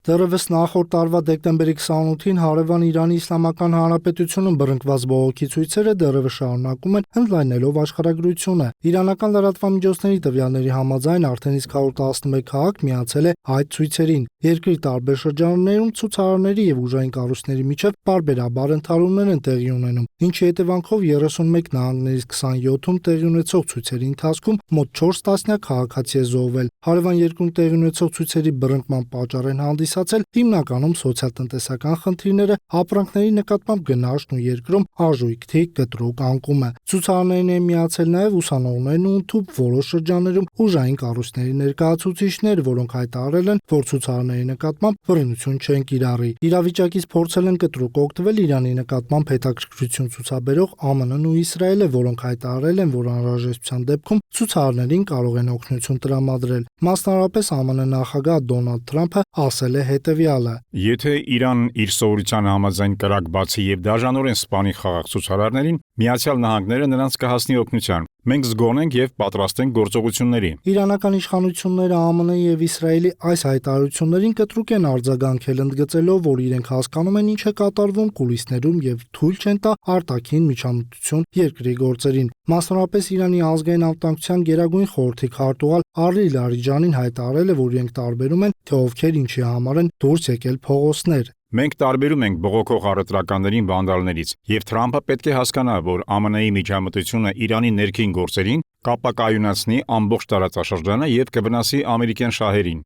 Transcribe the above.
Դեռևս նախորդ տարվա դեկտեմբերի 28-ին հարևան Իրանի Իսլամական Հանրապետությունում բռնկված բողոքի ցույցերը դեռևս շարունակում են ընդլայնելով աշխարհագրությունը։ Իրանական լրատվամիջոցների տվյալների համաձայն արդեն իսկ 111 քաղաք միացել է այդ ցույցերին։ Երկրի տարբեր շրջաններում ցուցարարների եւ ուժային կառույցների միջև պարբերաբար ընդհարումներ են տեղի ունենում, ինչի հետևանքով 31 նահանգներից 27-ում տեղի ունեցող ցույցերի ընթացքում մոտ 4 տասնյակ քաղաքացի է զոհվել։ Հարևան երկրում տեղի ունեցող ցույցերի բռնկման պատճառ են հանդիսացել հիմնականում սոցիալ-տնտեսական խնդիրները, ապրանքների նկատմամբ գնաճն ու երկրում արժույթի կտրուկ անկումը։ Ցուցարարներին են միացել նաև ուսանողներն ու ընդհուպ որոշ շրջաններում ուժային կառույցների ներկայացուցիչներ, որոնք հայտարարել են, որ ցուցարարների նկատմամբ բռնություն չեն կիրառի։ Իրավիճակից փորձել են կտրուկ օգտվել Իրանի նկատմամբ հետաքրքրություն ցուցաբերող ԱՄՆ-ն ու Իսրայելը, որոնք հայտարարել են, որ անհրաժեշտության դեպքում ցուցարարներին կարող են օգնություն տրամադրել։ Մասնավորապես ԱՄՆ նախագահ Դոնալդ Թրամփը ասել է հետևյալը. Եթե Իրանն իր սովորության համաձայն կրակ բացի եւ դաժանորեն սպանի խաղաղ ցուցարարներին, Միացյալ Նահանգները նրանց կհասնի օգնության։ Մենք զգոնենք եւ պատրաստ ենք գործողությունների։ Իրանական իշխանությունները ԱՄՆ-ի եւ Իսրայելի այս հայտարարություններին կտրուկ են արձագանքել, ընդգծելով, որ իրենք հասկանում են ինչ է կատարվում կուլիսներում եւ թույլ չեն տա արտաքին միջամտություն երկրի գործերին։ Մասնավորապես Իրանի ազգային անվտանգության գերագույն խորհրդի քարտուղար Ալի Լարիջանին հայտարարել է, որ իրենք տարբերում են, թե ովքեր ինչի համար են դուրս եկել փողոցներ։ Մենք տարբերում ենք բողոքող առևտրականներին վանդալներից, եւ Թրամփը պետք է հասկանա, որ ԱՄՆ-ի միջամտությունը Իրանի ներքին գործերին կապակայունացնի ամբողջ տարածաշրջանը եւ կվնասի ամերիկյան շահերին։